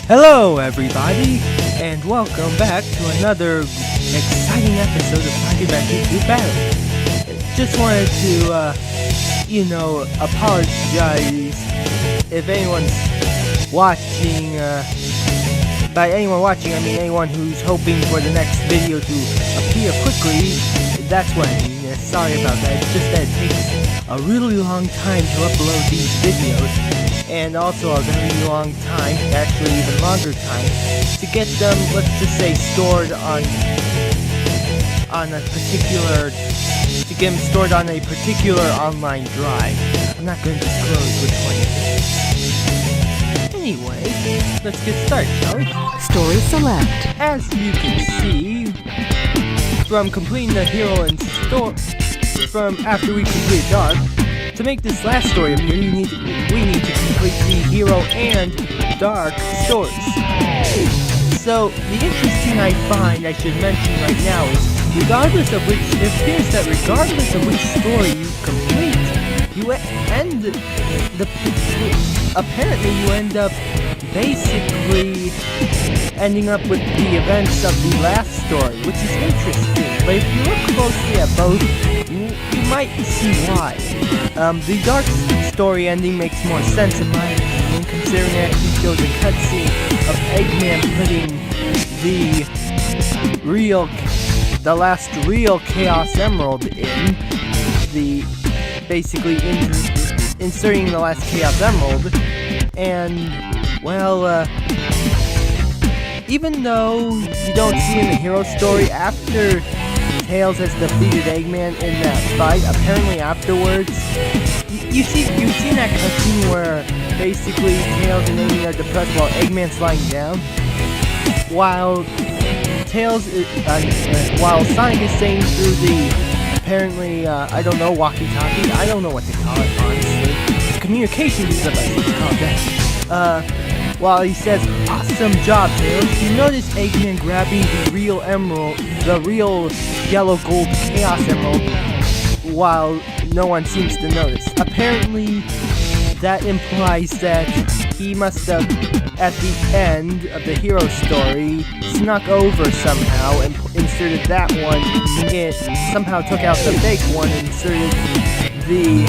Hello everybody, and welcome back to another exciting episode of Talking About YouTube Battle. Just wanted to, apologize if anyone's watching, by anyone watching, I mean anyone who's hoping for the next video to appear quickly. That's what I mean. Sorry about that. It's just that it takes a really long time to upload these videos. And also a very long time, actually even longer time, to get them, let's just say, stored on a particular, to get them stored on a particular online drive. I'm not going to disclose which one it is. Anyway, let's get started, shall we? Story select. As you can see, from completing the hero and from after we complete Dark, to make this last story appear, we need to complete the Hero and Dark stories. So, the interesting I find I should mention right now is, it appears that regardless of which story you complete, apparently you end up basically ending up with the events of the last story, which is interesting. But if you look closely at both, you might see why. The Dark story ending makes more sense in my opinion, considering it actually shows a cutscene of Eggman putting the last real Chaos Emerald in, inserting the last Chaos Emerald, and, well, even though you don't see in the hero story after Tails has defeated Eggman in that fight, apparently afterwards, you've seen that cutscene where basically Tails and Amy are depressed while Eggman's lying down, while while Sonic is saying through the apparently I don't know, walkie-talkie, I don't know what to call it honestly, communication device, let's call it that. While he says, "Awesome job, Tails," you notice Eggman grabbing the real emerald, the real yellow gold Chaos Emerald, while no one seems to notice. Apparently, that implies that he must have, at the end of the hero story, snuck over somehow and inserted that one, somehow took out the fake one and inserted the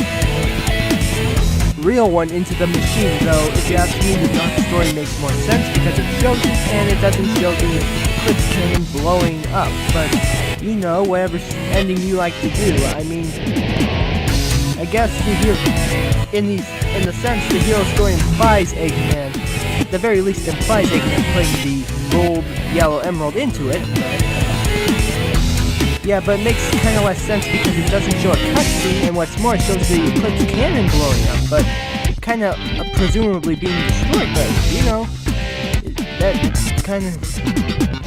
real one into the machine, though if you ask me, the Dark story makes more sense because it shows it and it doesn't show the Eclipse Cannon blowing up, but you know, whatever ending you like to do. I mean, I guess in the sense the hero story implies Eggman, at the very least implies Eggman putting the gold yellow emerald into it, but it makes kind of less sense because it doesn't show a cutscene, and what's more, it shows the Eclipse Cannon blowing up, but kind of presumably being destroyed, but, you know, that kind of,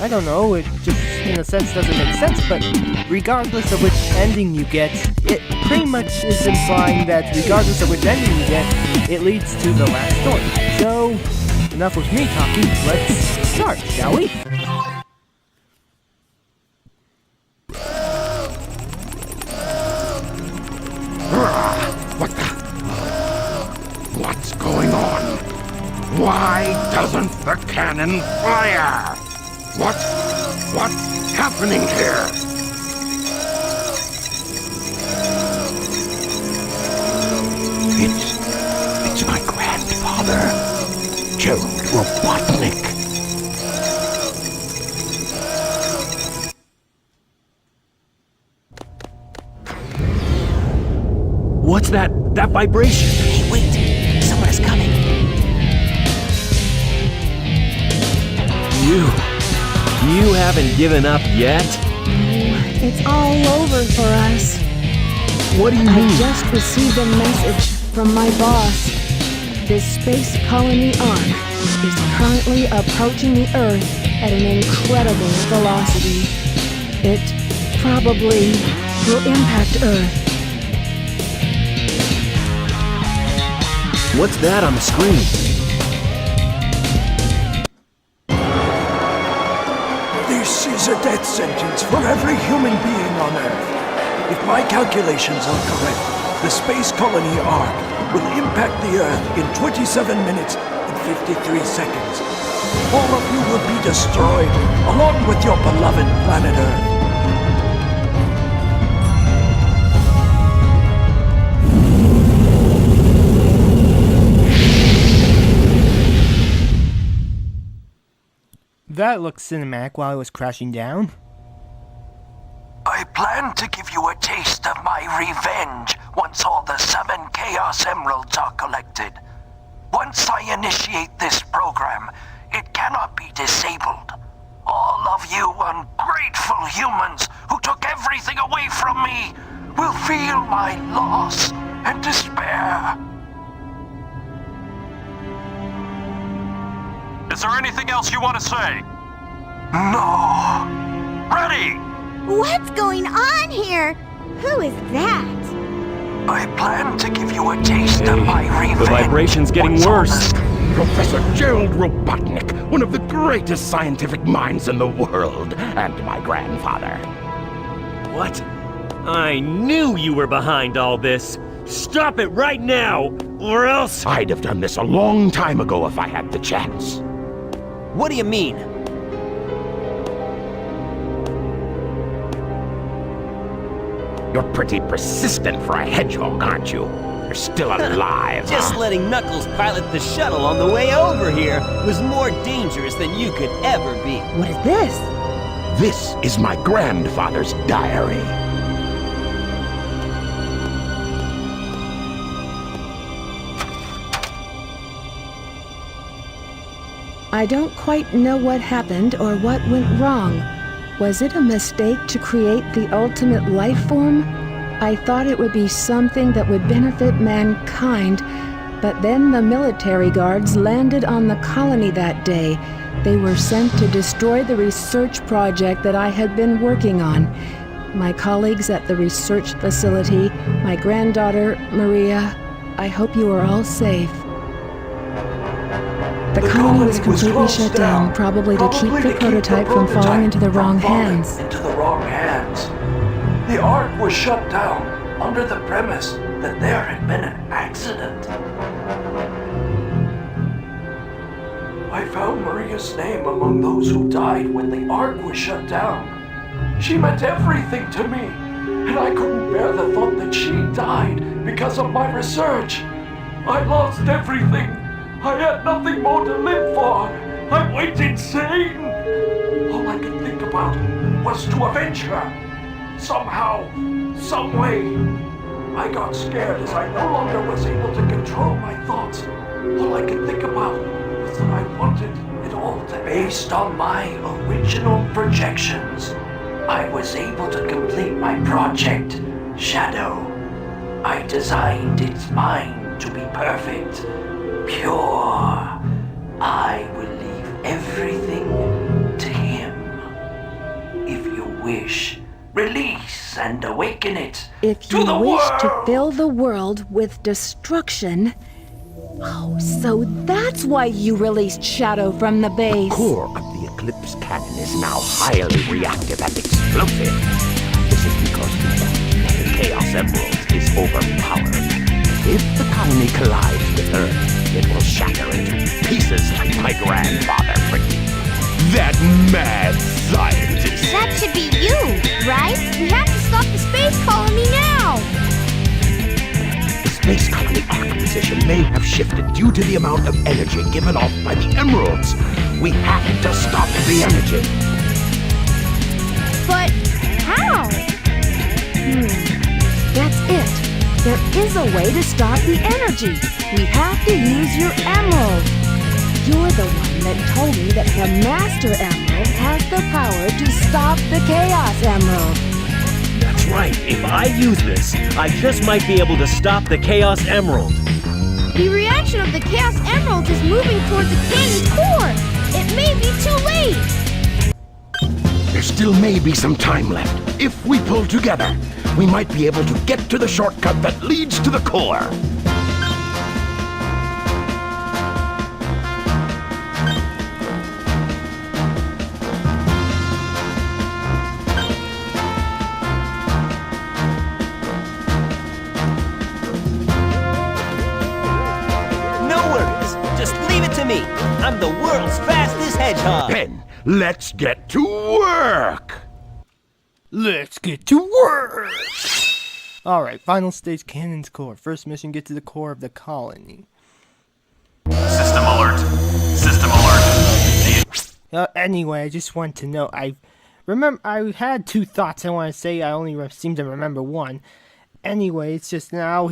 I don't know, it just, in a sense, doesn't make sense, but regardless of which ending you get, it pretty much is implying that regardless of which ending you get, it leads to the last story. So, enough with me talking, let's start, shall we? What's going on? Why doesn't the cannon fire? What's happening here? It's my grandfather, Gerald Robotnik. What's that vibration? Hey, wait! Someone is coming! You haven't given up yet? It's all over for us. What do you mean? I just received a message from my boss. This space colony ark is currently approaching the Earth at an incredible velocity. It probably will impact Earth. What's that on the screen? This is a death sentence for every human being on Earth. If my calculations are correct, the space colony ark will impact the Earth in 27 minutes and 53 seconds. all of you will be destroyed, along with your beloved planet Earth. That looked cinematic while it was crashing down. I plan to give you a taste of my revenge once all the 7 Chaos Emeralds are collected. Once I initiate this program, it cannot be disabled. All of you ungrateful humans who took everything away from me will feel my loss and despair. Is there anything else you want to say? No. Ready! What's going on here? Who is that? I plan to give you a taste of my revenge. The vibration's getting once all worse. the- Professor Gerald Robotnik, one of the greatest scientific minds in the world, and my grandfather. What? I knew you were behind all this. Stop it right now, or else... I'd have done this a long time ago if I had the chance. What do you mean? You're pretty persistent for a hedgehog, aren't you? You're still alive, Just huh? letting Knuckles pilot the shuttle on the way over here was more dangerous than you could ever be. What is this? This is my grandfather's diary. I don't quite know what happened or what went wrong. Was it a mistake to create the ultimate life form? I thought it would be something that would benefit mankind, but then the military guards landed on the colony that day. They were sent to destroy the research project that I had been working on. My colleagues at the research facility, my granddaughter, Maria, I hope you are all safe. The colony was completely shut down, probably to keep the prototype from falling into the wrong hands. The Ark was shut down under the premise that there had been an accident. I found Maria's name among those who died when the Ark was shut down. She meant everything to me, and I couldn't bear the thought that she died because of my research. I lost everything. I had nothing more to live for. I went insane. All I could think about was to avenge her. Somehow, some way. I got scared as I no longer was able to control my thoughts. All I could think about was that I wanted it all to be. Based on my original projections, I was able to complete my project, Shadow. I designed its mind to be perfect. Pure. I will leave everything to him. If you wish, release and awaken it If to you the wish world. to fill the world with destruction... Oh, so that's why you released Shadow from the base. The core of the Eclipse cannon is now highly reactive and explosive. This is because the Chaos Emerald is overpowered. If the colony collides with Earth, it will shatter into pieces like my grandfather predicted. That mad scientist! That should be you, right? We have to stop the space colony now! The space colony arc position may have shifted due to the amount of energy given off by the emeralds. We have to stop the energy. But how? That's it. There is a way to stop the energy. We have to use your emerald. You're the one that told me that the Master Emerald has the power to stop the Chaos Emerald. That's right. If I use this, I just might be able to stop the Chaos Emerald. The reaction of the Chaos Emeralds is moving towards the cannon's core! It may be too late! There still may be some time left. If we pull together, we might be able to get to the shortcut that leads to the core. No worries. Just leave it to me. I'm the world's fastest hedgehog. Then, let's get to work! Let's get to work! Alright, final stage Cannon's core. First mission, get to the core of the colony. System alert. System alert. Anyway, I just want to know, I had two thoughts I want to say, I only seem to remember one. Anyway, it's just now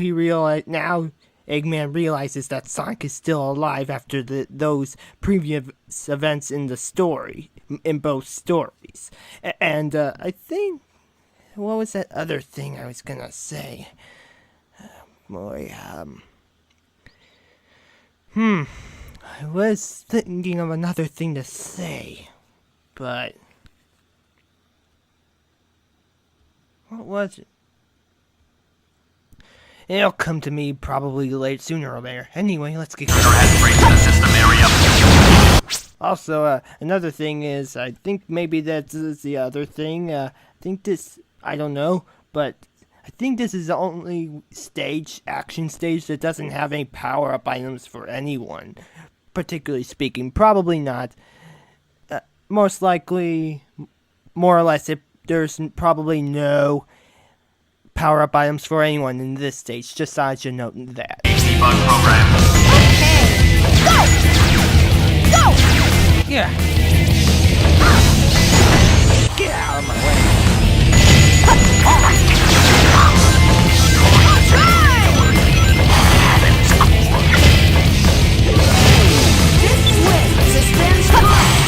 Eggman realizes that Sonic is still alive after those previous events in the story, in both stories. And I think, what was that other thing I was gonna say? I was thinking of another thing to say, but what was it? It'll come to me probably sooner or later. Anyway, let's get going. Straight to the system area. Also, another thing is, I think maybe that's the other thing. I don't know, but I think this is the only action stage that doesn't have any power-up items for anyone. Particularly speaking, probably not. Most likely, more or less, there's probably no power-up items for anyone in this stage, just so I should note that. Debug program. Okay, go! Yeah. Get out of my way. This switch suspends time.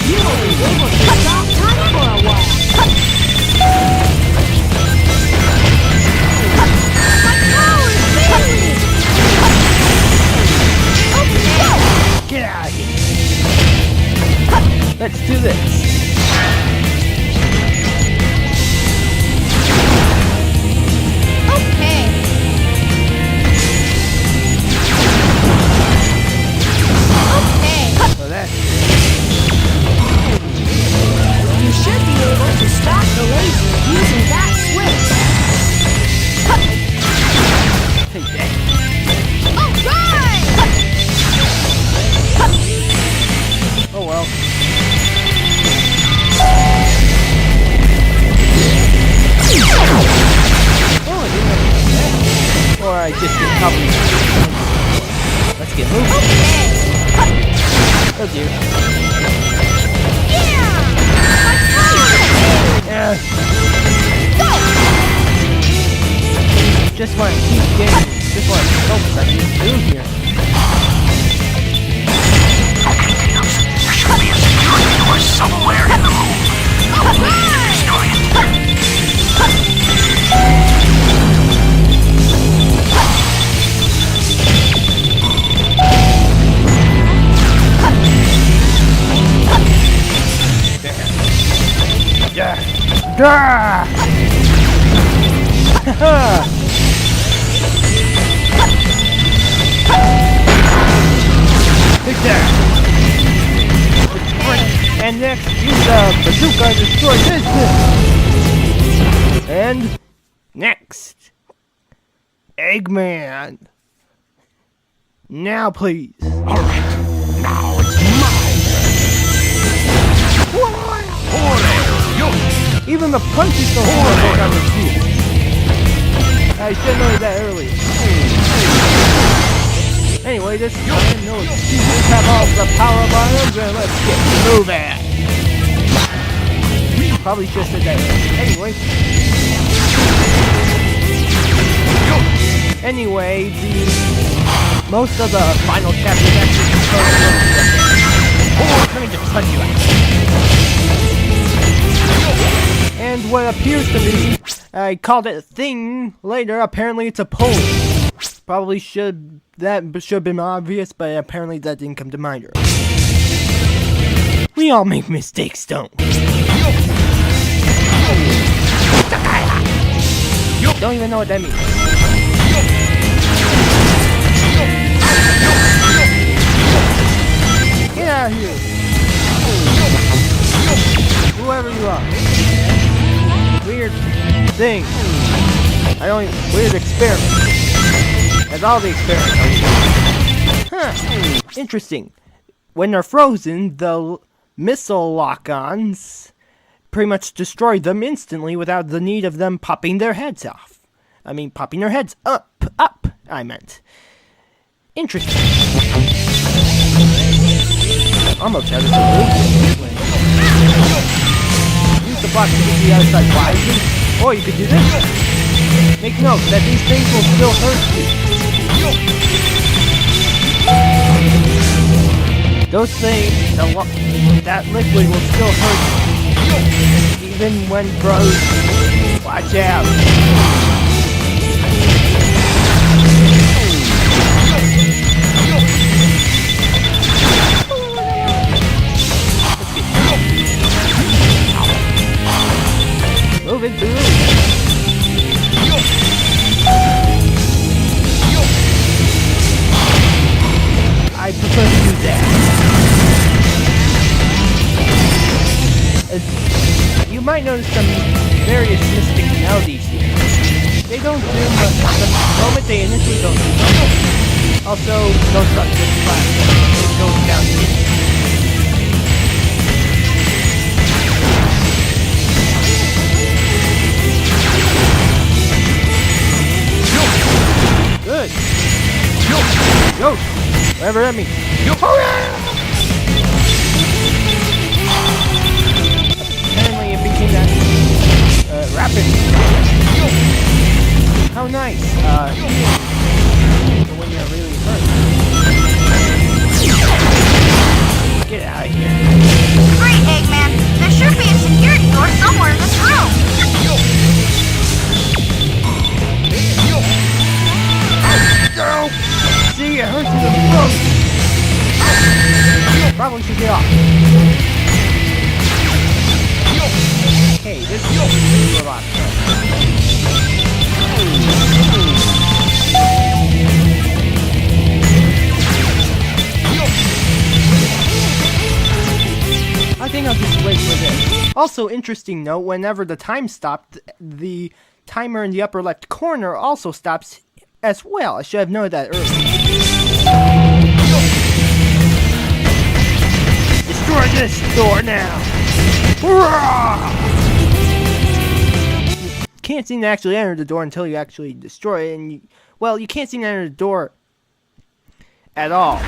You will be able to stop time for a while. Get out of here. Let's do this. Okay. So that's You should be able to stop the laser using that switch. take that. Alright! Oh well. Oh, I didn't know that. Or I just did probably. Let's get moving. Oh dear. Yeah. Just want to keep getting. Just want to focus on getting through here. There should be a security door somewhere in the room. We need to destroy it. Yeah. Take that. And next, use the bazooka to destroy this. And next, Eggman. Now, please. Alright, now it's my turn. Even the punches don't work on the field. I should know that earlier. Anyway, this time, no excuses, have all the power items, and let's get moving. Probably should have said that earlier. Anyway, most of the final chapters actually let me just punch you out. And what appears to be, I called it a thing later, apparently it's a pole. Probably should have been obvious, but apparently that didn't come to mind. We all make mistakes, don't we? Don't even know what that means. Get out of here! Whoever you are. Weird thing. Weird experiment. As all the experiments are. Huh. Interesting. when they're frozen, the missile lock-ons pretty much destroy them instantly without the need of them popping their heads off. I mean, popping their heads up, I meant. Interesting. Almost had it. Use the block to get the other side wisely. Or you could do this. Make note that these things will still hurt you. Those things, that liquid will still hurt you. Even when frozen. Watch out. Move it through. I prefer to do that. You might notice some various mystic melodies here. They don't do much the moment they initially don't do much. Also, don't touch this platform. It goes down here. Good. Yo! Whatever that means. Apparently it became that rapid. How nice. When you're really hurt. Get out of here. Great, Eggman. There should be a security door somewhere in this room. See, it hurts in the throat. Probably should get off. Okay, this is a lot better. I think I'll just wait for this. Also, interesting note, whenever the time stopped, the timer in the upper left corner also stops as well. I should have known that earlier. Destroy this door now! You can't seem to actually enter the door until you actually destroy it, and you can't seem to enter the door at all.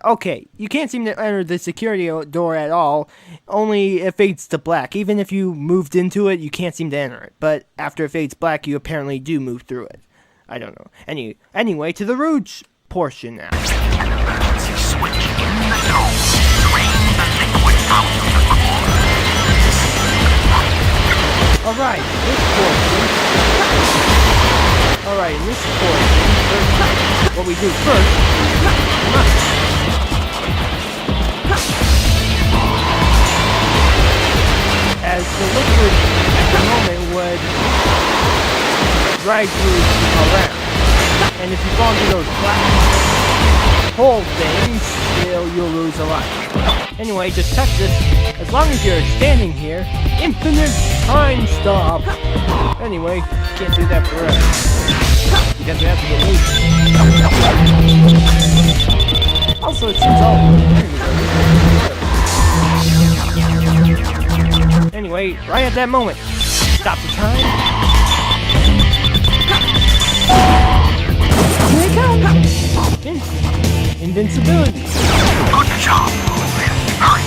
Okay, you can't seem to enter the security door at all, only it fades to black. Even if you moved into it, you can't seem to enter it. But after it fades black, you apparently do move through it. I don't know. Anyway, to the Rouge portion now. Emergency switch in the dome. Drain the liquid out of the core. Alright, in this portion, what we do first, as the liquid at the moment would drag you around. And if you fall into those black hole things, you'll lose a lot. Anyway, just touch this. As long as you're standing here, infinite time stop. Anyway, can't do that forever. Because we have to get loose. Also, it seems all... Anyway, right at that moment, stop the time. Here it comes. Invincibility. Good job, Movement. Hurry,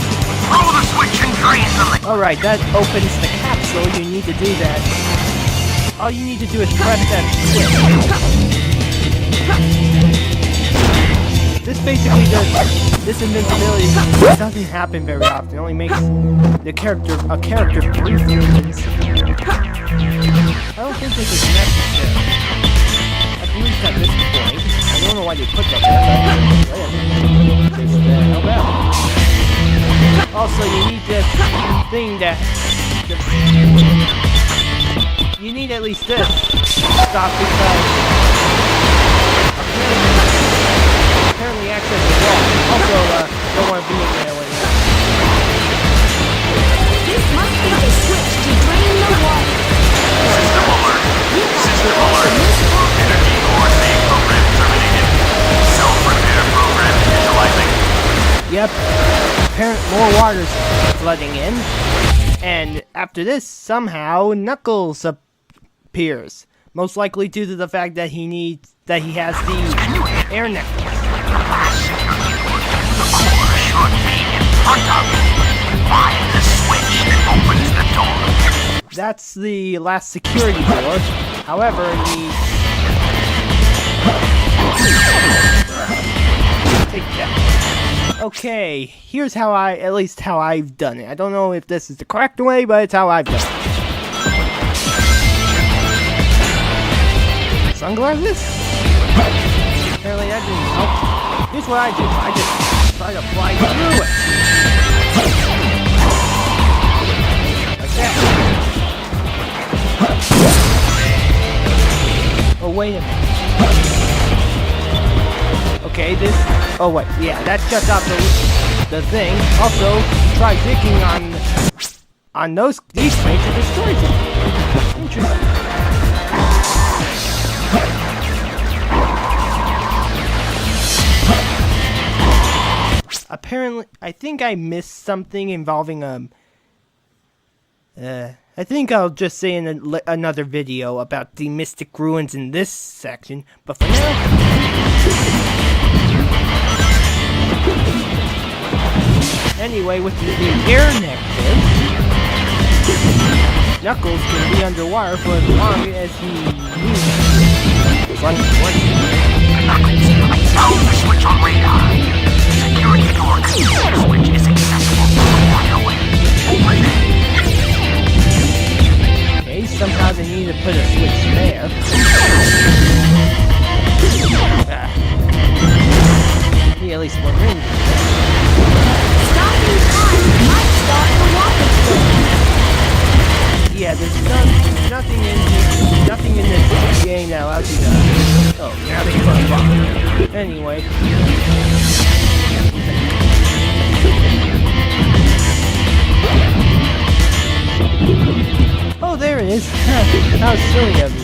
throw the switch and drain the liquid. Alright, that opens the capsule. You need to do that. All you need to do is press that switch. This basically does, this invincibility doesn't happen very often. It only makes the character briefly invincible. I don't think this is necessary. At least at this point. I don't know why they put that there, but just help out. Also, you need this thing that... You need at least this to stop because... Apparently access the wall. Also, don't want to be in there right now. This must be the switch to drain the water. System alert. System alert. Energy core save program terminated. Self-repair program initializing. Yep, apparently more water's flooding in. And after this, somehow Knuckles appears. Most likely due to the fact that he has the air necklace. The core should be in front of you. Find the switch that opens the door. That's the last security door. However, take that. Okay, here's how at least how I've done it. I don't know if this is the correct way, but it's how I've done it. Sunglasses? Apparently that didn't help. Here's what I do. I just try to fly through it. Like that. Oh, wait a minute. Okay, this... Oh, wait. Yeah, that shuts off the thing. Also, try digging on these things to destroy them. Interesting. Apparently, I think I missed something involving, I think I'll just say in another video about the mystic ruins in this section, but for now... Anyway, with the air necklace, Knuckles can be underwater for as long as he needs. As long as he wants to. Knuckles, I found the switch on radar. Security door control switch is accessible from the waterway. Open it. Okay, somehow they need to put a switch there. Need at least one ring. Stopping time might start the water flow. Yeah, there's nothing in this game that allows you to... Oh, now they put a bomb. Anyway. Oh, there it is. How silly of me.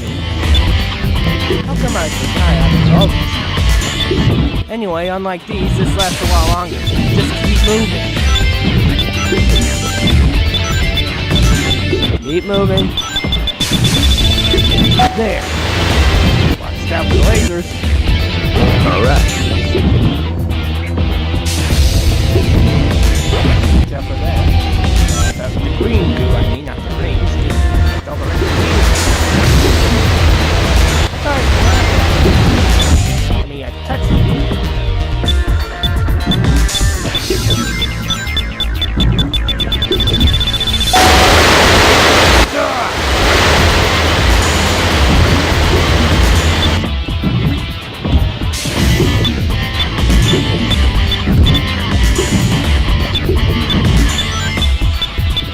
How come I forgot after all this? Anyway, unlike these, this lasts a while longer. Just keep moving. Keep moving. There. Watch out for the lasers. Alright. Watch out for that. That's the green goo, I mean, not the rings. All the rings. Sorry. I mean, I touched it.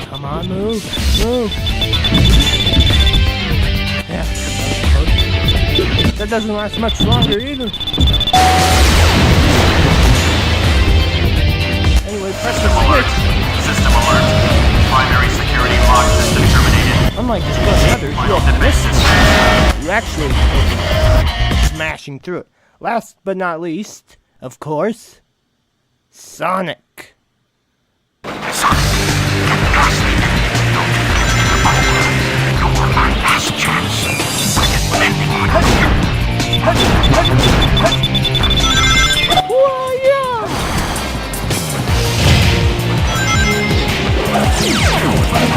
Come on, move. Yeah, that doesn't last much longer either. Anyway, press the switch. System alert. Primary security lock system terminated. Unlike this one others, you have missed. You actually smashing through it. Last but not least, of course, Sonic. Sonic, get past me. You're my last chance. We're depending on you.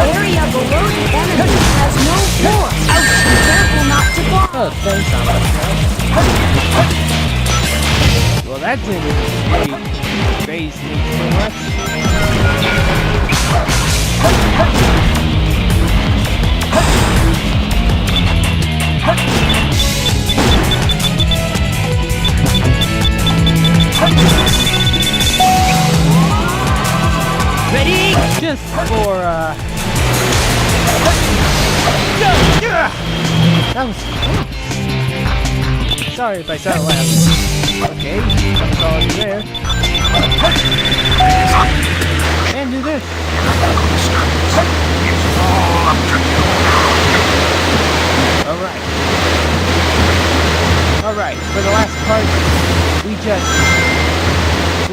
Area below the enemy has no force. Be careful not to fall. Oh, thanks, Sonic. Well, that didn't really phase me too much. Ready? Just for, that was... Sorry if I sound loud. Okay, that's all in there. And do this. Alright, for the last part, we just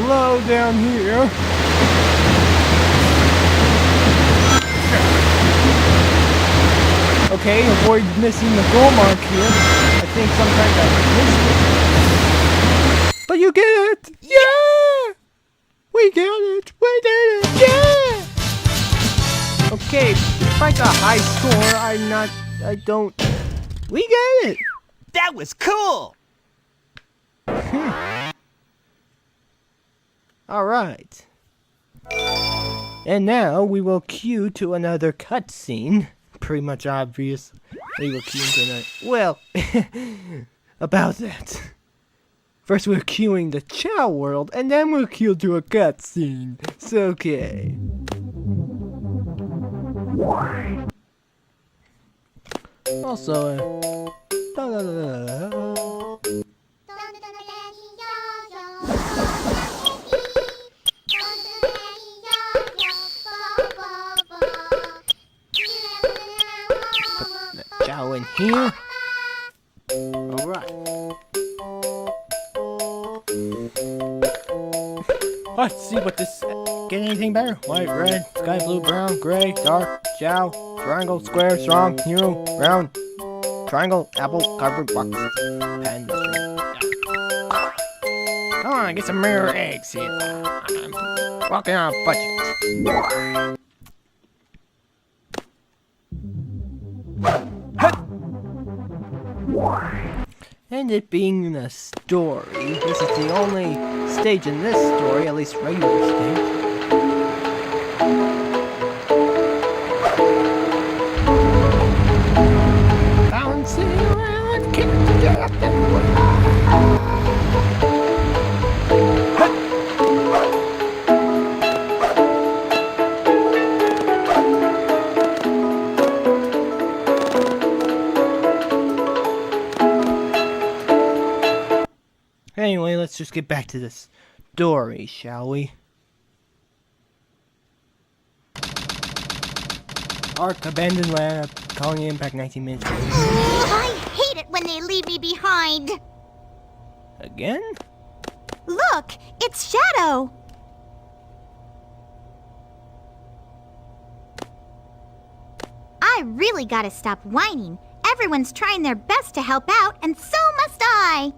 slow down here. Okay, avoid missing the goal mark here. I think sometimes I missed it. But you get it! Yeah! We get it! We did it! Yeah! Okay, despite the high score, we get it! That was cool! Alright. And now we will cue to another cutscene. Pretty much obvious. We will cue to another. Well, about that. First we're cueing the Chow world, and then we'll cue to a cutscene. It's okay. Also, Chow in here. Alright. Let's see what this... Get anything better? White, red, sky blue, brown, gray, dark, Chow, triangle, square, strong, hero, round, triangle, apple, cardboard box, pen, string. Come on, get some mirror eggs here. I'm walking on a budget. And it being a story, this is the only stage in this story, at least regular stage. Bouncing around, can't get up Anyway, let's just get back to this story, shall we? Ark, abandoned land, colony impact 19 minutes. I hate it when they leave me behind. Again? Look, it's Shadow. I really gotta stop whining. Everyone's trying their best to help out, and so must I.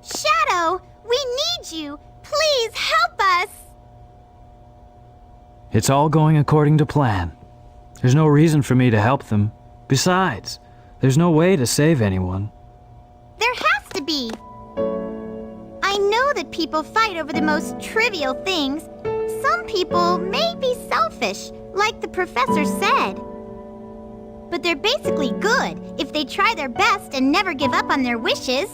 Shadow, we need you. Please help us. It's all going according to plan. There's no reason for me to help them. Besides, there's no way to save anyone. There has to be. I know that people fight over the most trivial things. Some people may be selfish, like the professor said. But they're basically good if they try their best and never give up on their wishes.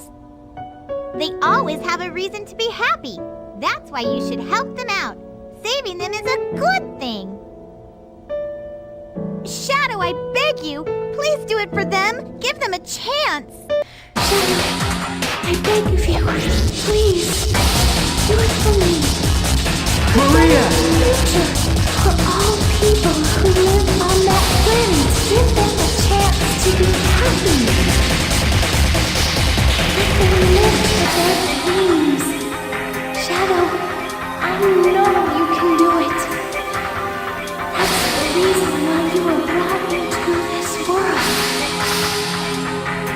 They always have a reason to be happy. That's why you should help them out. Saving them is a good thing. Shadow, I beg you, please do it for them. Give them a chance. Shadow, I beg of you, please, do it for me. Maria! Future for all people who live on that planet. Give them a chance to be happy. Let them live for their dreams. Shadow, I know you can do it. That's the reason why you were brought into this world.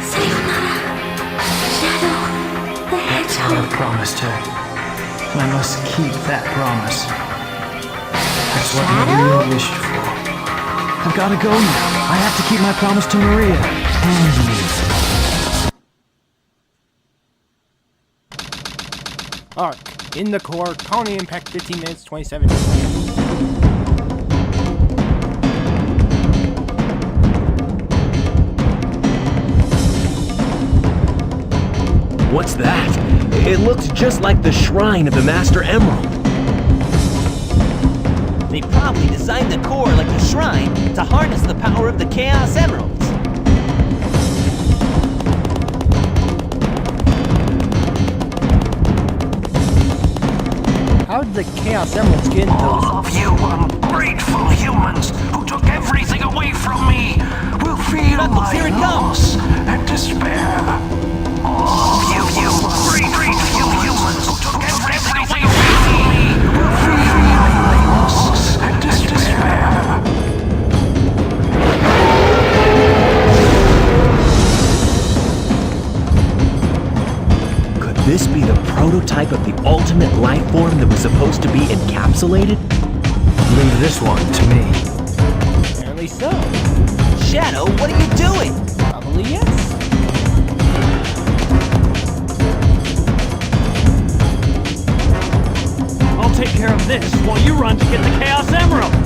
Sayonara, Shadow the Hedgehog. I promised her. And I must keep that promise. That's what Maria wished for. I've got to go now. I have to keep my promise to Maria and you. Ark, in the core, colony impact 15 minutes, 27 seconds. What's that? It looks just like the shrine of the Master Emerald. They probably designed the core like a shrine to harness the power of the Chaos Emeralds. How did the Chaos Emeralds get into those? All of you ungrateful humans who took everything away from me will feel Knuckles, my here it loss and despair the prototype of the ultimate life form that was supposed to be encapsulated? Leave this one to me. Apparently so. Shadow, what are you doing? Probably yes. I'll take care of this while you run to get the Chaos Emeralds!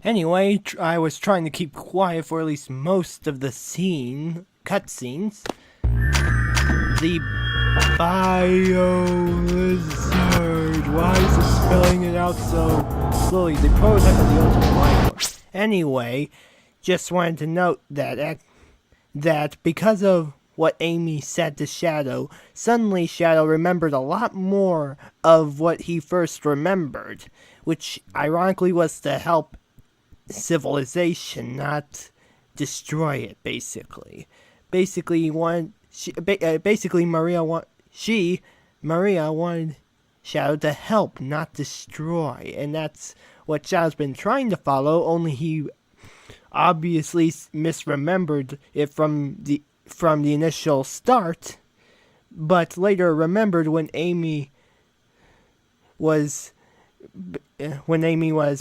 Anyway, I was trying to keep quiet for at least most of the cutscenes. The Bio-Lizard. Why is it spelling it out so slowly? The prototype of the ultimate life. Anyway, just wanted to note that because of what Amy said to Shadow, suddenly Shadow remembered a lot more of what he first remembered, which ironically was to help civilization, not destroy it. Basically, Maria wanted Shadow to help, not destroy, and that's what Shadow's been trying to follow. Only he obviously misremembered it from the initial start, but later remembered when Amy was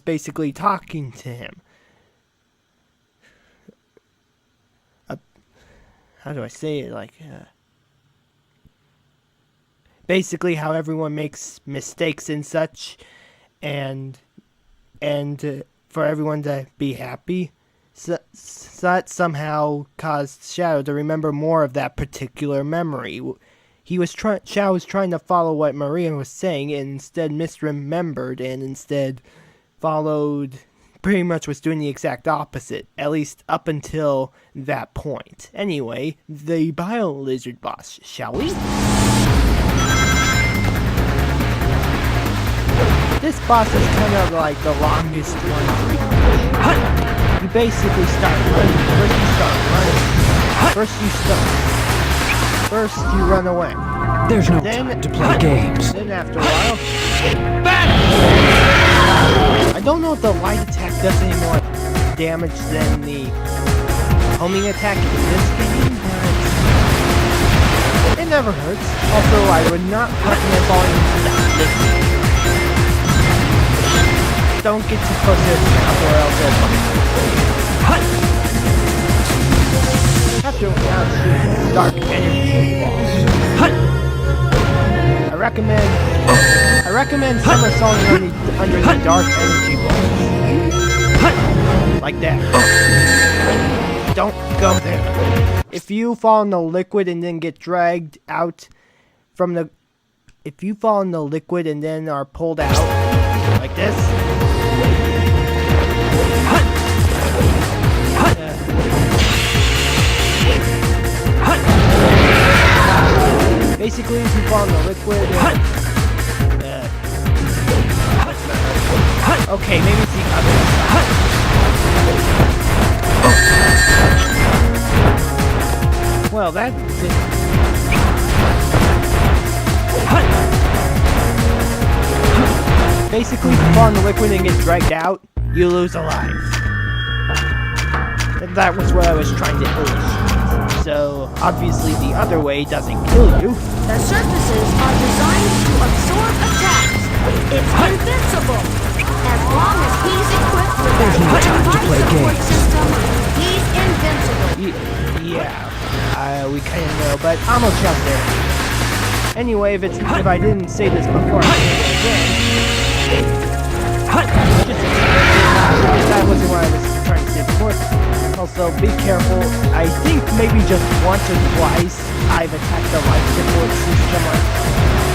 basically talking to him. How do I say it? Basically how everyone makes mistakes and such, and for everyone to be happy. So that somehow caused Shadow to remember more of that particular memory. Shadow was trying to follow what Maria was saying, and instead misremembered, and instead pretty much was doing the exact opposite, at least up until that point. Anyway, the Bio-Lizard boss, shall we? This boss is kind of like the longest one. You basically start running. First you run away. There's no time to play games. Then after a while... I don't know if the light attack does any more damage than the homing attack in this game, but it never hurts. Also, I would not recommend falling into that game. Don't get too close to this now, or else it'll bite. After now, shoot dark energy balls. I recommend somersaulting under the dark energy balls. Like that. Don't go there. If you fall in the liquid and then get dragged out from the... If you fall in the liquid and then are pulled out, like this... Basically, if you fall in the liquid... okay, maybe it's the other side. Well, that didn't... Basically, if you fall in the liquid and get dragged out, you lose a life. That was what I was trying to illustrate. So, obviously the other way doesn't kill you. The surfaces are designed to absorb attacks. It's invincible. As long as he's equipped with There's no time to play games. System, he's invincible. Yeah, we kind of know, but I'm gonna jump there. Anyway, if I didn't say this before, I'll say it again. That wasn't what I was trying to say before. Also, be careful. I think maybe just once or twice I've attacked the life support system.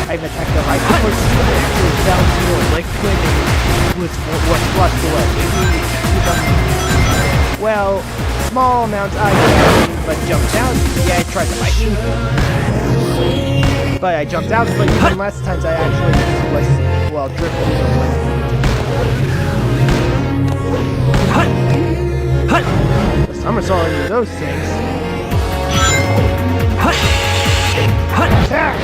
I've attacked the life support system and actually fell into a liquid and was flushed away. Well, small amounts I can, but jumped out. Yeah, it tried to bite me. But I jumped out, but even less times I actually was, well, drifting away. The somersault into those things. Attack!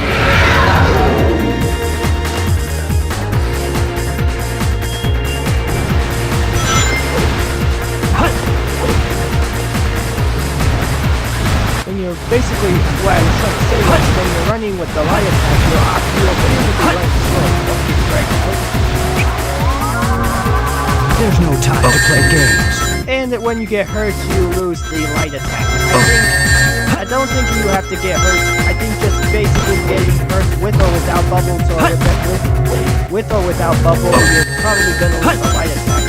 When you're basically, what I was trying to say was when you're running with the light attack, you're basically running slow. Don't get dragged out. There's no time to play games. And that when you get hurt, you lose the light attack. I don't think you have to get hurt. I think just basically getting hurt with or without bubbles, or with or without bubble, you're probably gonna lose the light attack.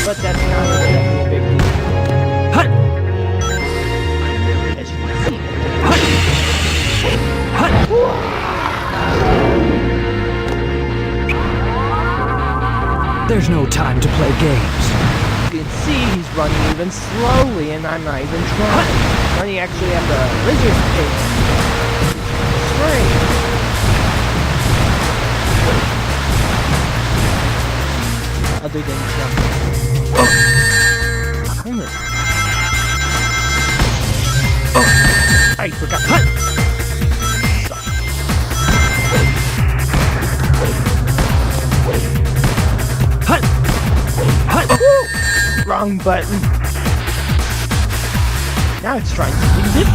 But that's not exactly a big deal. As you can see. There's no time to play games. You can see he's running even slowly, and I'm not even trying. Running actually at the lizard pace. Strange. Other than jumping. I forgot. Wrong button. Now it's trying to use it.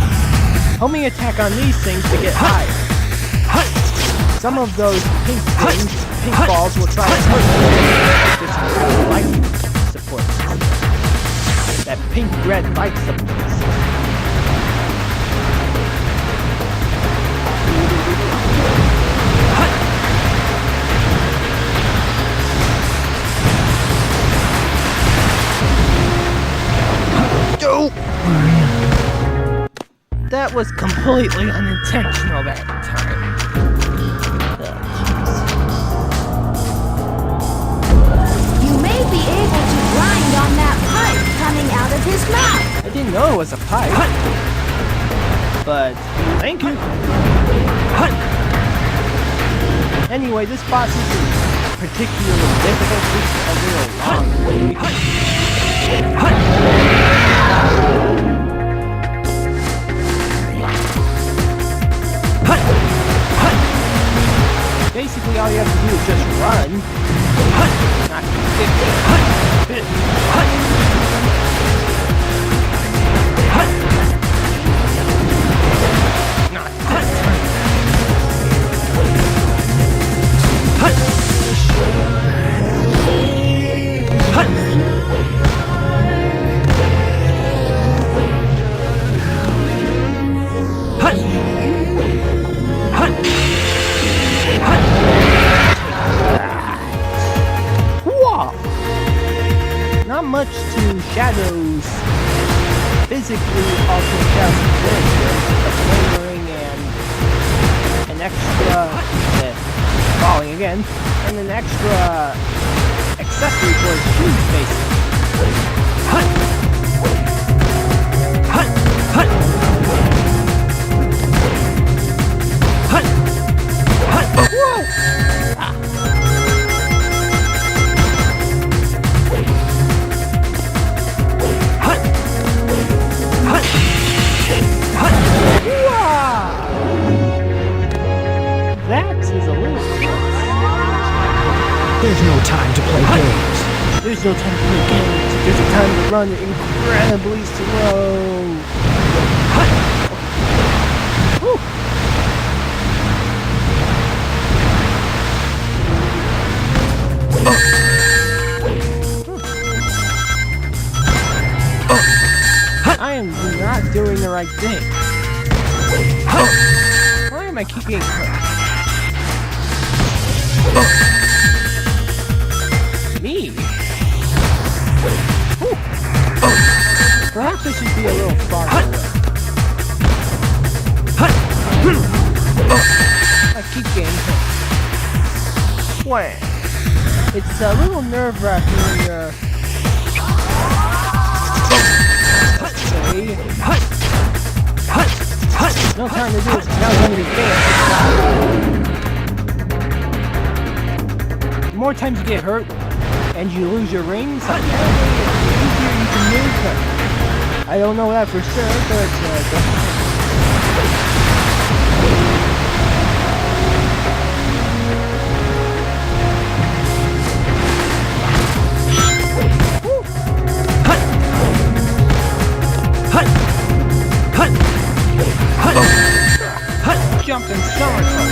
Homing attack on these things to get higher. Some of those pink things, pink balls, will try to hurt you. This light support. That pink-red light support. That was completely unintentional that time. You may be able to grind on that pipe coming out of his mouth. I didn't know it was a pipe. But thank you. Anyway, this boss isn't particularly difficult. It's a little long. Basically, all you have to do is just run. Not kick it. Not this time. Not much to Shadow's physically altered Shadow's the flavoring and an extra falling again, and an extra accessory for his shoes basically. Whoa! That is a little close. There's no time to play games. There's no time to play games. There's a time to run incredibly slow. I am not doing the right thing. Why am I keeping hurt? Me? Perhaps I should be a little farther away. I keep getting hurt. Why? It's a little nerve-wracking when you're... No time to do it. Now it's going to be fast. The more times you get hurt and you lose your rings, apparently the easier you can move them. I don't know that for sure, but jumping somersaults.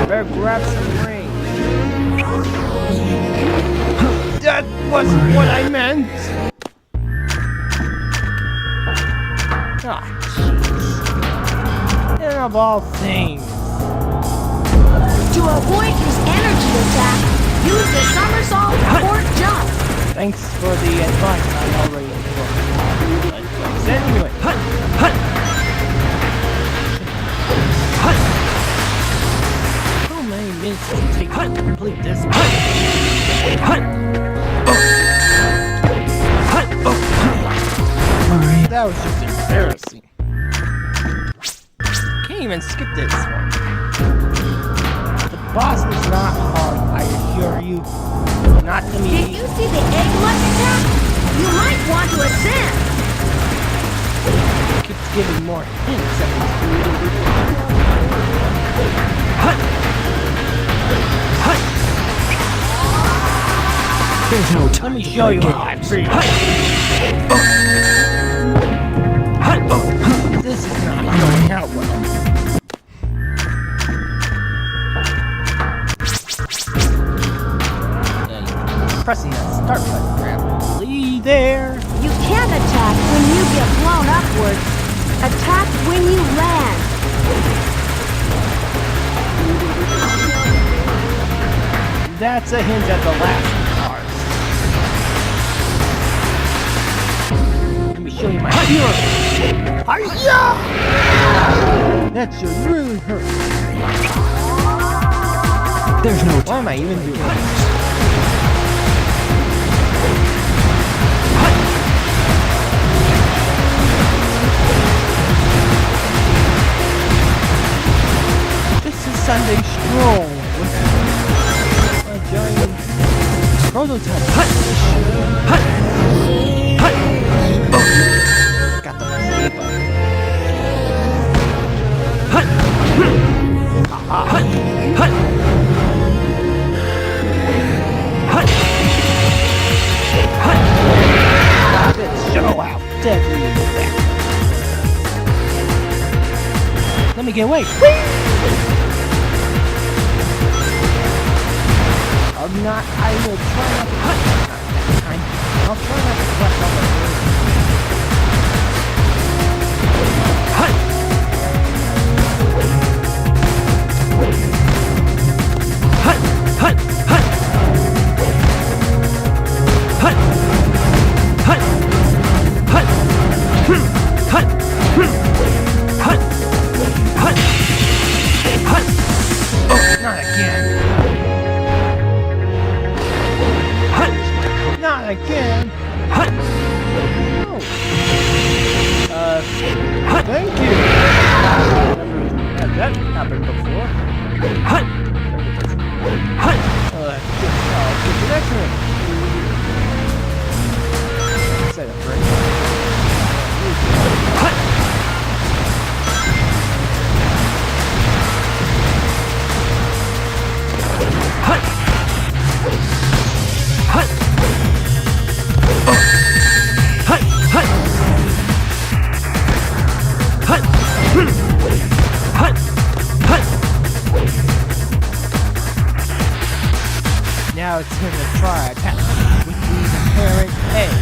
Better grab some ring. That wasn't what I meant. Ah, jeez. And of all things. To avoid his energy attack, use the somersault or jump. Thanks for the advice. I already knew. Anyway. How many minutes does it take to complete this? That was just embarrassing. Can't even skip this one. The boss is not hard, I assure you. Not to me. Did you see the egg much attack? You might want to ascend. It keeps giving more hints at There's no time. Let me show you how I'm free. This is not going out well. Pressing that start button, Grandma. Lee there. You can't attack when you get blown upward. Attack when you land. That's a hint at the last part. Let me show you my hero. Hi-ya! That should really hurt. There's no time. Why am I even doing this? Sunday stroll with a giant prototype. Got the play button. Let's show how deadly is that. Let me get away. I will try not to I'll try not to flex on my Not again. Not again. Oh. Thank you. Never had that happen before. Good excellent. Set it right. Now it's time to try attack with these apparent eggs.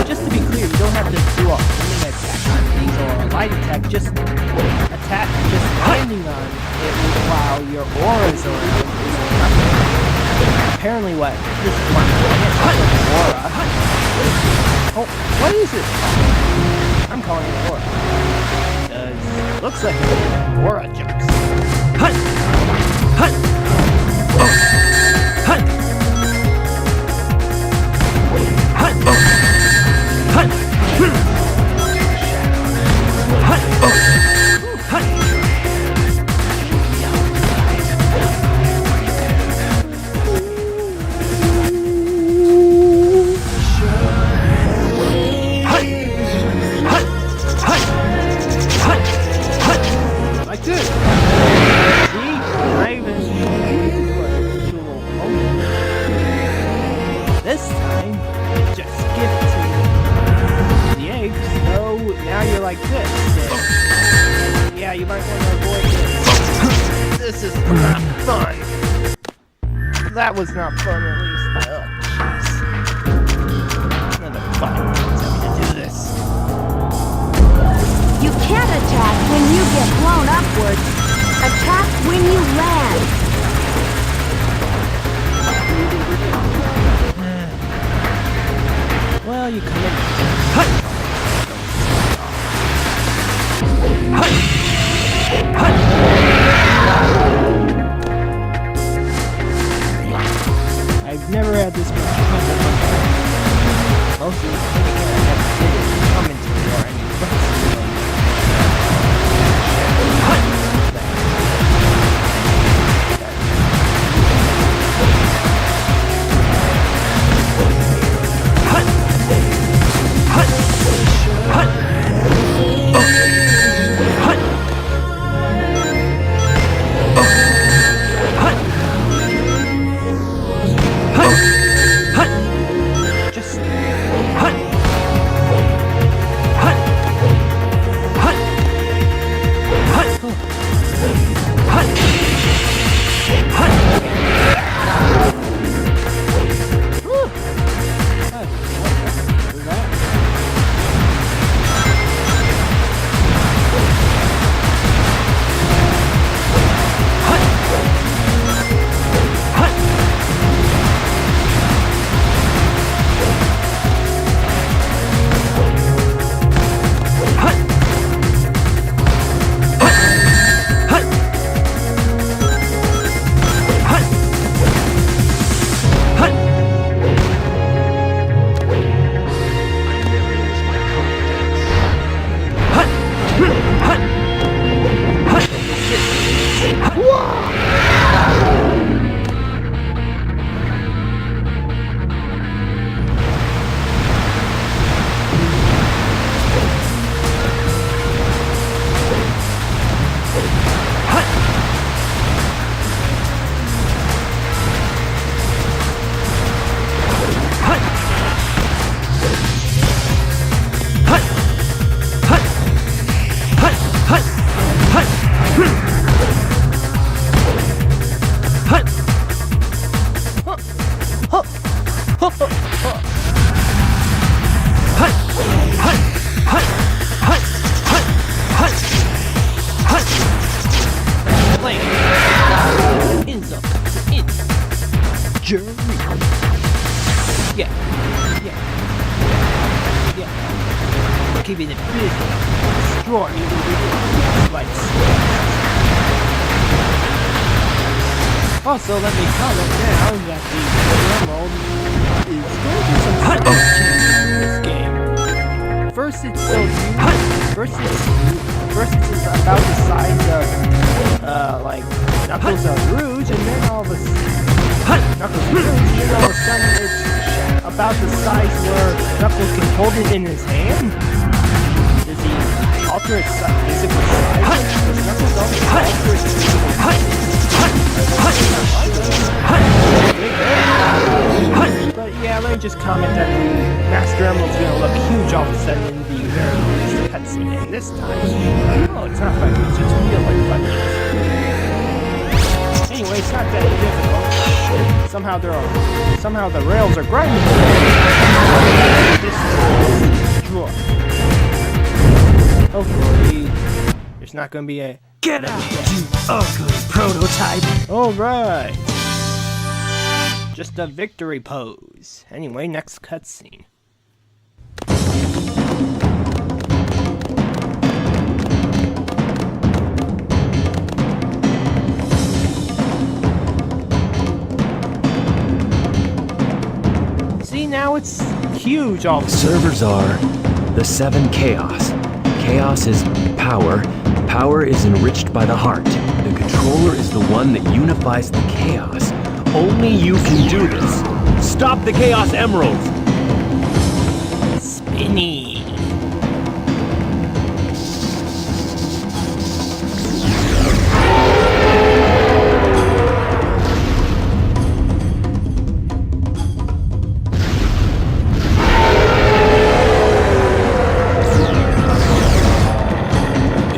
Just to be clear, you don't have to do a flaming attack on these or a light attack, just attack just landing on it while your auras are apparently what this is one aura. Oh, what is it? I'm calling it aura. Looks like aura jumps. Hut! Hut! Hut! Hut! Hut! Hut! that was not fun, at least. Oh, jeez. Another 5 minutes having to do this. You can't attack when you get blown upwards. Attack when you land. Well, you come in. I've never had this much fun with my friends. Most of the things I have did commentary or any questions. Keeping it busy, destroying lights. Also, let me comment now that the emerald is going to do some changes in this game. First, it's so huge. First, it's about the size of like Knuckles of Rouge, and then all of a sudden it's about the size where Knuckles can hold it in his hand. Does he alter its physical size? Does Knuckles alter its physical size? But yeah, let me just comment that the Master Emerald's gonna look huge all of a sudden in the very least cutscene. And this time, oh, it's not 5 minutes, it's real like 5 minutes. Anyway, it's not that difficult. Somehow the rails are grinding. Destroy. Hopefully, there's not gonna be a get out, you ugly prototype. All right. Just a victory pose. Anyway, next cutscene. See, now it's huge all of a sudden. Servers are the 7 Chaos. Chaos is power. Power is enriched by the heart. The controller is the one that unifies the chaos. Only you can do this. Stop the Chaos Emeralds! Spinny.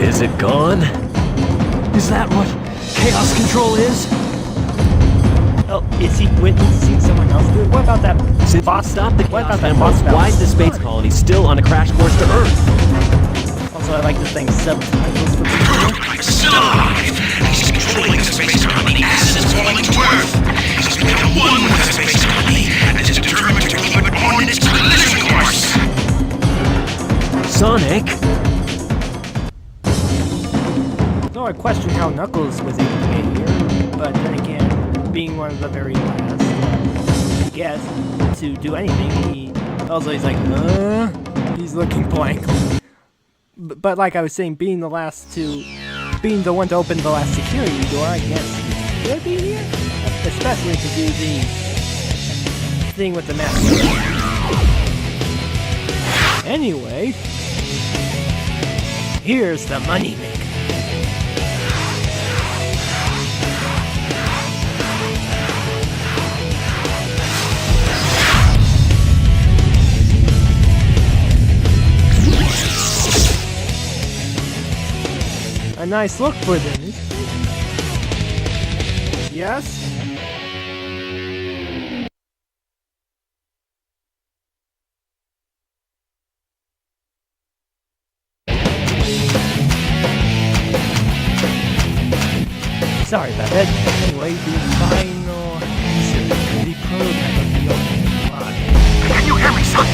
Is it gone? Is that what Chaos Control is? Oh, is he else to it. What about that Since boss? stop the What Chaos about that Emeralds, boss why is the space battle? colony still on a crash course to Earth? Also, I like this thing's subtitles for people. I'm still alive. He's controlling the space colony as it's falling to Earth. He's become one with the space colony and is determined to keep it on its collision course. Sonic? Though I question how Knuckles was able to get here, but then again, being one of the very last guests to do anything, he's like, he's looking blank. But like I was saying, being the one to open the last security door, I guess he could be here, especially to do the thing with the master. Anyway, here's the money maker. A nice look for them, isn't it? Yes? Sorry about that. Anyway, the final answer, the prototype of the opening block. Can you hear me, son?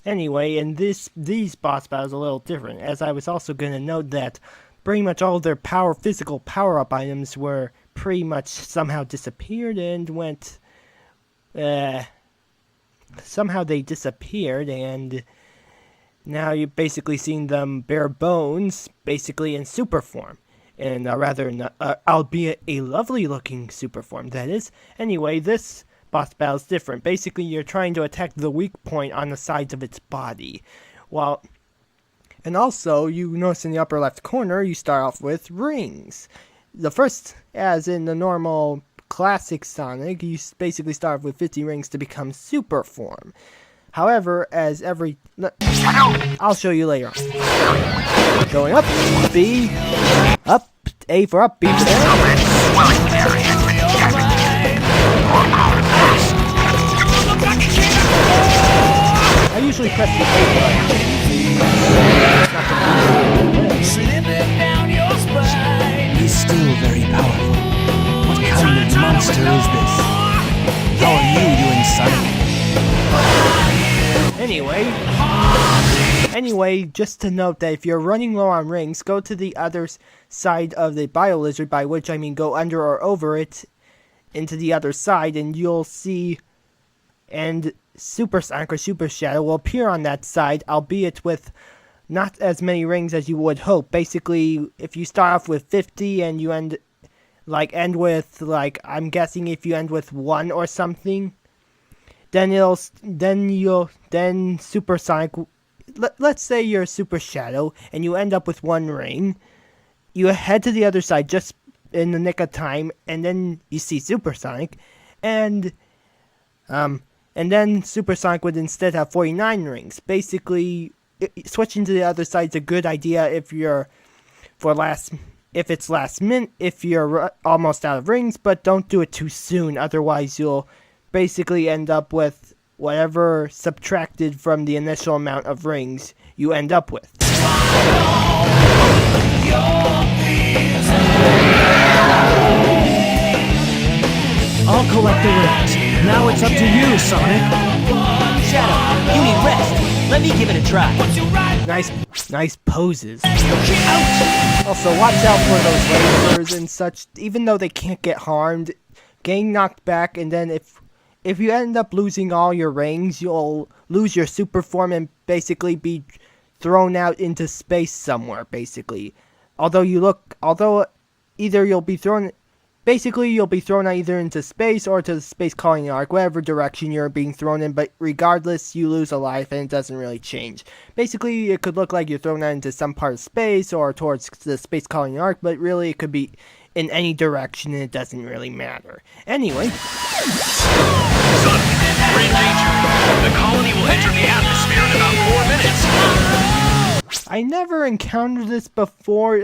Anyway, and these boss battles are a little different, as I was also going to note that pretty much all of their physical power-up items were pretty much somehow disappeared and went, somehow they disappeared, and now you're basically seeing them bare bones, basically in super form. And albeit a lovely-looking super form, that is. Anyway, this boss battle is different. Basically, you're trying to attack the weak point on the sides of its body. And also, you notice in the upper left corner, you start off with rings. The first, as in the normal classic Sonic, you basically start off with 50 rings to become super form. However, I'll show you later on. Going up, B, up, A for up, B for down. I usually press the A button. He's still very powerful. What kind of monster is this? How are you doing, Sonic? Anyway, just to note that if you're running low on rings, go to the other side of the Bio Lizard, by which I mean go under or over it, into the other side, and you'll see, and Super Sonic or Super Shadow will appear on that side, albeit with not as many rings as you would hope. Basically, if you start off with 50 and you end with, I'm guessing if you end with 1 or something, then Super Sonic, let's say you're Super Shadow and you end up with 1 ring, you head to the other side just in the nick of time, and then you see Super Sonic, and then Super Sonic would instead have 49 rings. Basically, switching to the other side is a good idea if you're last minute, if you're almost out of rings, but don't do it too soon, otherwise you'll basically end up with whatever subtracted from the initial amount of rings you end up with. I'll collect the rings. Now it's up to you, Sonic. Shadow, you need rest. Let me give it a try. Nice poses. Also, watch out for those lasers and such. Even though they can't get harmed, getting knocked back, and then if you end up losing all your rings, you'll lose your super form and basically be thrown out into space somewhere, basically. You'll be thrown out either into space or to the space colony arc, whatever direction you're being thrown in, but regardless, you lose a life and it doesn't really change. Basically, it could look like you're thrown out into some part of space or towards the space colony arc, but really it could be in any direction and it doesn't really matter. Anyway. Son, we're in danger. The colony will enter the atmosphere in about 4 minutes. I never encountered this before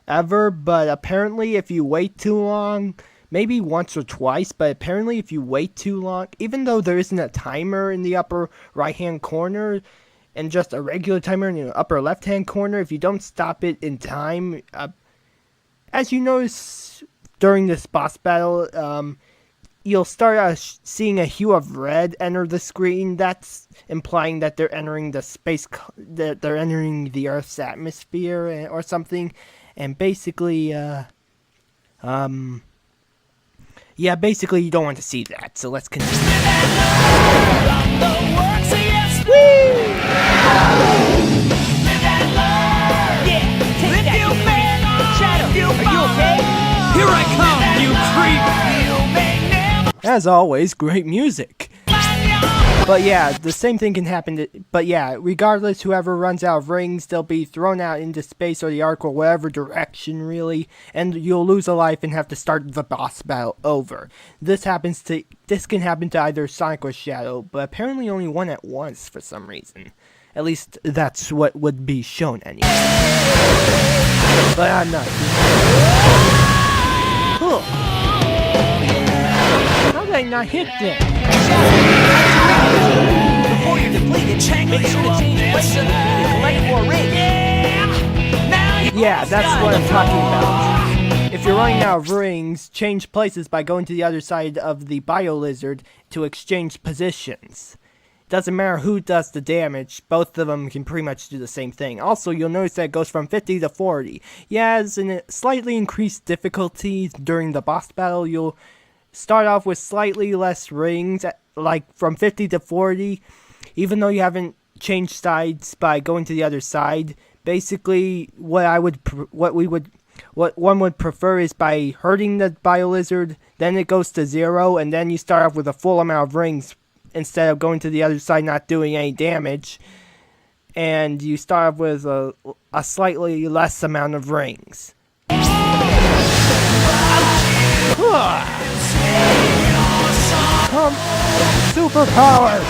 ever, but apparently if you wait too long maybe once or twice, but apparently if you wait too long, even though there isn't a timer in the upper right-hand corner, and just a regular timer in the upper left-hand corner, if you don't stop it in time, as you notice during this boss battle, you'll start seeing a hue of red enter the screen. That's implying that they're entering that they're entering the Earth's atmosphere or something. And basically, basically you don't want to see that. So let's continue. Here I come, you creep! As always, great music. But yeah, the same thing can happen but yeah, regardless, whoever runs out of rings, they'll be thrown out into space or the arc or whatever direction, really, and you'll lose a life and have to start the boss battle over. This can happen to either Sonic or Shadow, but apparently only one at once for some reason. At least that's what would be shown anyway. But I'm not. Huh. How did I not hit that? Before you're depleted, make sure to change places and collect more rings. Yeah, that's what I'm talking about. If you're running out of rings, change places by going to the other side of the Bio Lizard to exchange positions. Doesn't matter who does the damage, both of them can pretty much do the same thing. Also, you'll notice that it goes from 50 to 40. Yeah, it's a slightly increased difficulty during the boss battle. You'll start off with slightly less rings, like from 50 to 40, even though you haven't changed sides by going to the other side. Basically, what one would prefer is by hurting the Bio Lizard, then it goes to 0, and then you start off with a full amount of rings instead of going to the other side not doing any damage, and you start off with a slightly less amount of rings. Come, superpowers!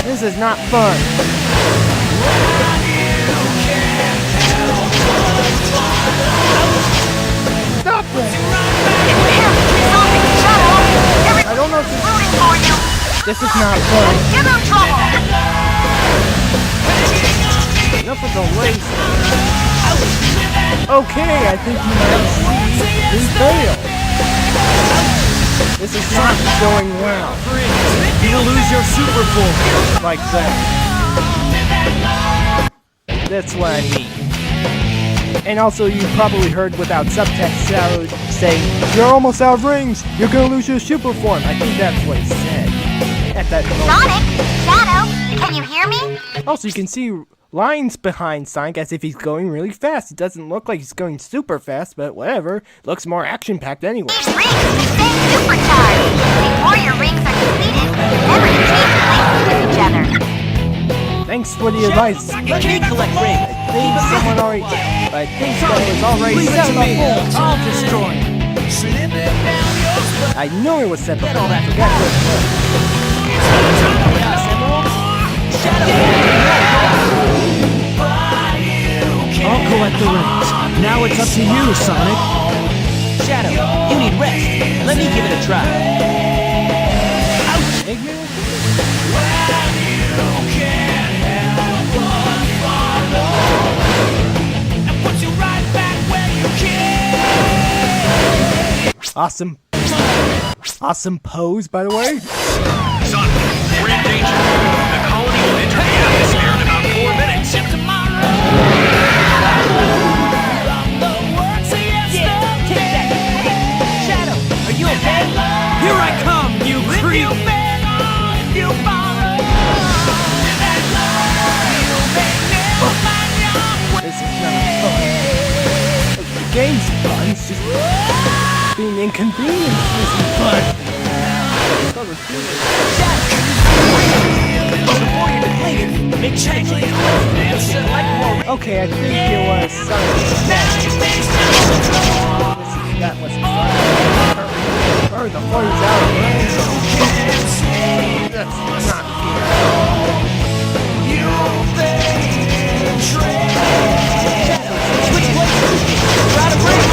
This is not fun. Stop it! I don't know if this is not fun. Enough of the race. Okay, I think you might see we failed. This is not going well. You'll lose your super form. Like that. That's what I mean. And also, you probably heard without subtext saying, "You're almost out of rings. You're gonna lose your super form." I think that's what he said at that moment. Sonic, Shadow, can you hear me? Also, you can see lines behind Sonic as if he's going really fast. It doesn't look like he's going super fast, but whatever. Looks more action-packed anyway. These rings stay supercharged. Before your rings are depleted, never to change places with each other. Thanks for the advice. Let me collect rings. I think someone already... I think that was already set before. I'll destroy it. I know it was set before. I forgot what it was. I'll collect the rings. Now it's up to you, Sonic. Shadow, you need rest. Let me give it a try. Awesome pose, by the way. Son, we're in danger. The colony will enter the atmosphere in about 4 minutes. Shadow, are you okay? Here I come, you creep! This is not fun. The game's fun, it's just being inconvenienced isn't fun. Before you're depleted, make sure to change places and collect more rings. Okay, I think it was Sonic. That was fun. The boy's out of range. That's not good. Switch places. You're out of range.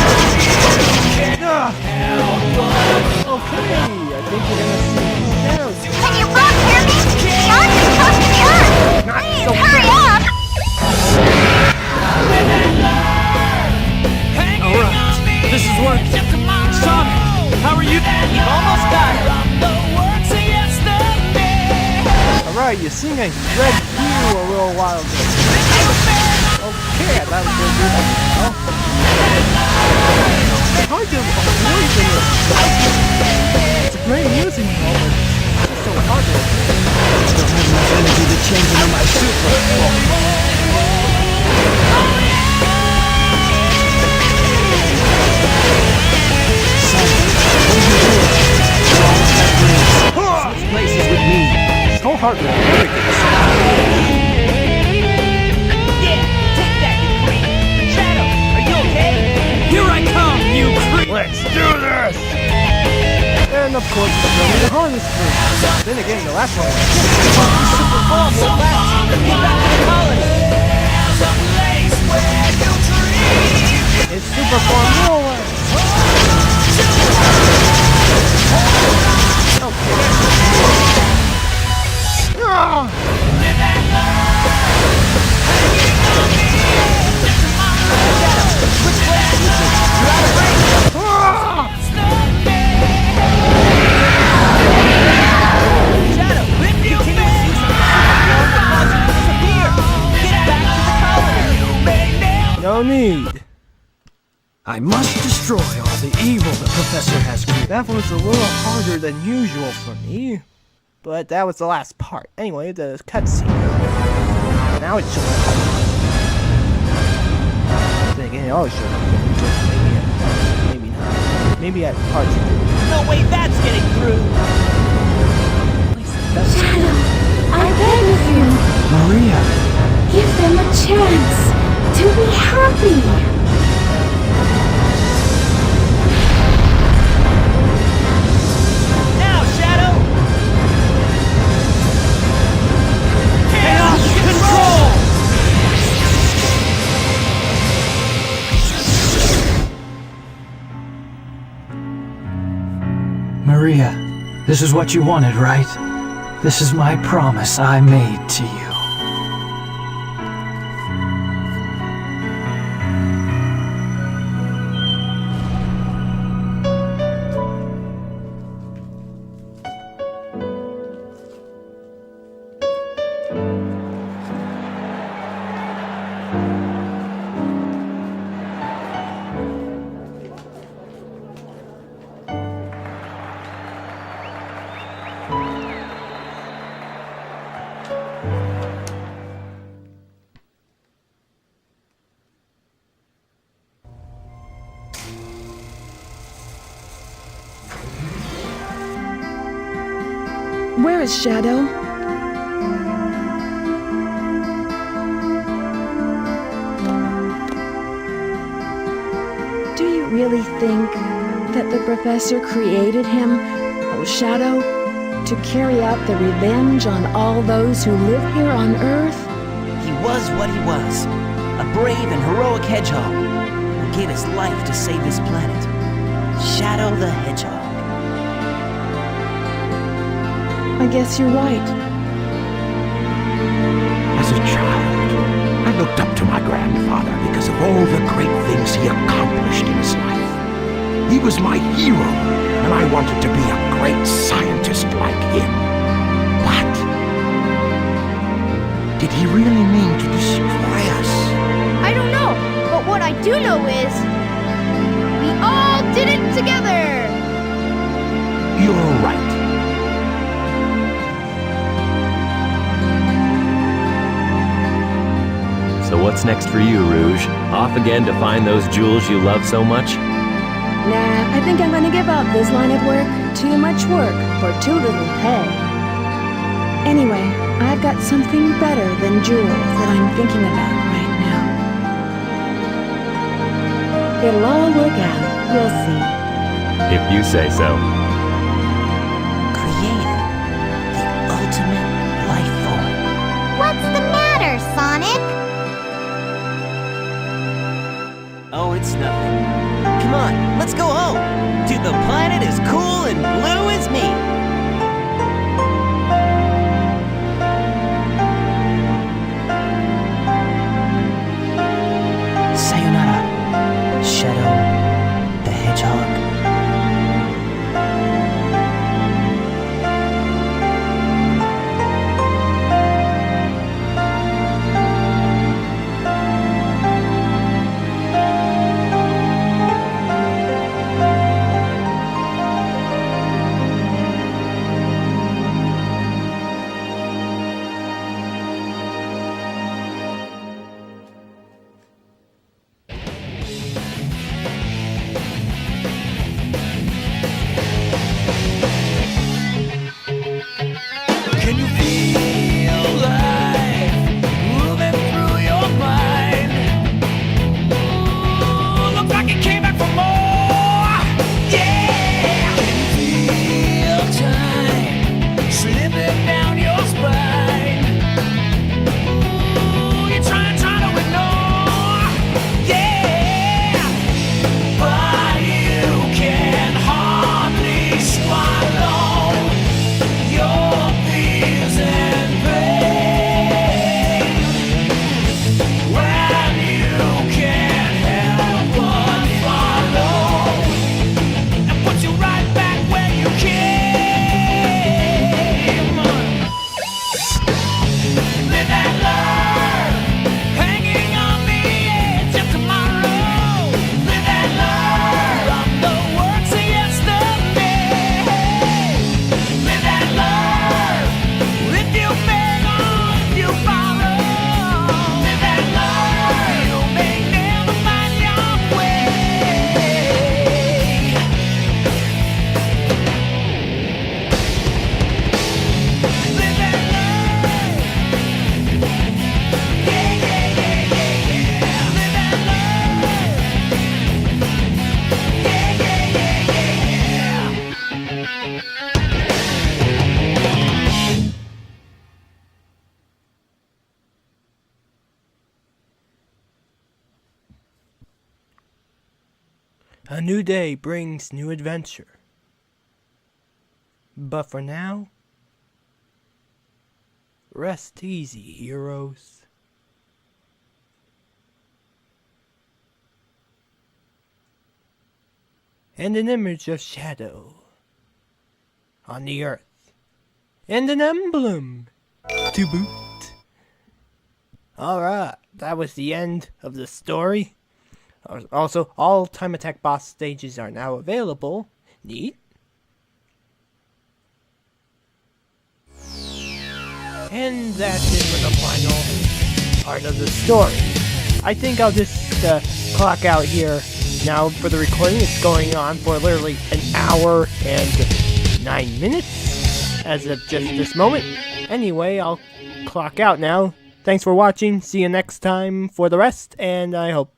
right, you sing a red hue a little while ago. Okay, I thought we were going to do that now. It's hard to avoid this. It's a great music moment. It's so hard to avoid. I don't have enough energy to change into my super. Switch places with me. So hard to avoid. Yeah, take that, you creep. Shadow, are you okay? Here I come, you creep! Let's do this! And of course, it's really the hardest thing. Then again, the last one was Super bomb will last. Get back to the colony. it's super formula. Okay. Ah! Switch places with me. You're out of range. Ah! Shadow, continuous use of the super bomb will cause you to disappear. Get back to the colony. No need. I must destroy all the evil the Professor has created. That was a little harder than usual for me. But that was the last part. Anyway, the cutscene. Now it shows up. Then again, it always shows up. Maybe not. Maybe at part 2. No way that's getting through. Shadow, I beg of you, Maria, give them a chance to be happy. Now, Shadow. Chaos control. Maria, this is what you wanted, right? This is my promise I made to you. Where is Shadow? Do you really think that the Professor created him, oh Shadow, to carry out the revenge on all those who live here on Earth? He was what he was. A brave and heroic hedgehog who gave his life to save this planet. Shadow the Hedgehog. I guess you're right. As a child, I looked up to my grandfather because of all the great things he accomplished in his life. He was my hero, and I wanted to be a great scientist like him. But did he really mean to destroy us? I don't know, but what I do know is we all did it together. You're right. So what's next for you, Rouge? Off again to find those jewels you love so much? Nah, I think I'm gonna give up this line of work. Too much work for too little pay. Anyway, I've got something better than jewels that I'm thinking about right now. It'll all work out. We'll see. If you say so. Creator. The ultimate life form. What's the matter, Sonic? Oh, it's nothing. Come on, let's go home. To the planet as cool and blue as me. Sayonara, Shadow the Hedgehog. A new day brings new adventure. But for now, rest easy, heroes. And an image of Shadow on the earth. And an emblem to boot. Alright, that was the end of the story. Also, all Time Attack boss stages are now available. Neat. And that's it for the final part of the story. I think I'll just clock out here now for the recording. It's going on for literally an hour and 9 minutes as of just this moment. Anyway, I'll clock out now. Thanks for watching. See you next time for the rest, and I hope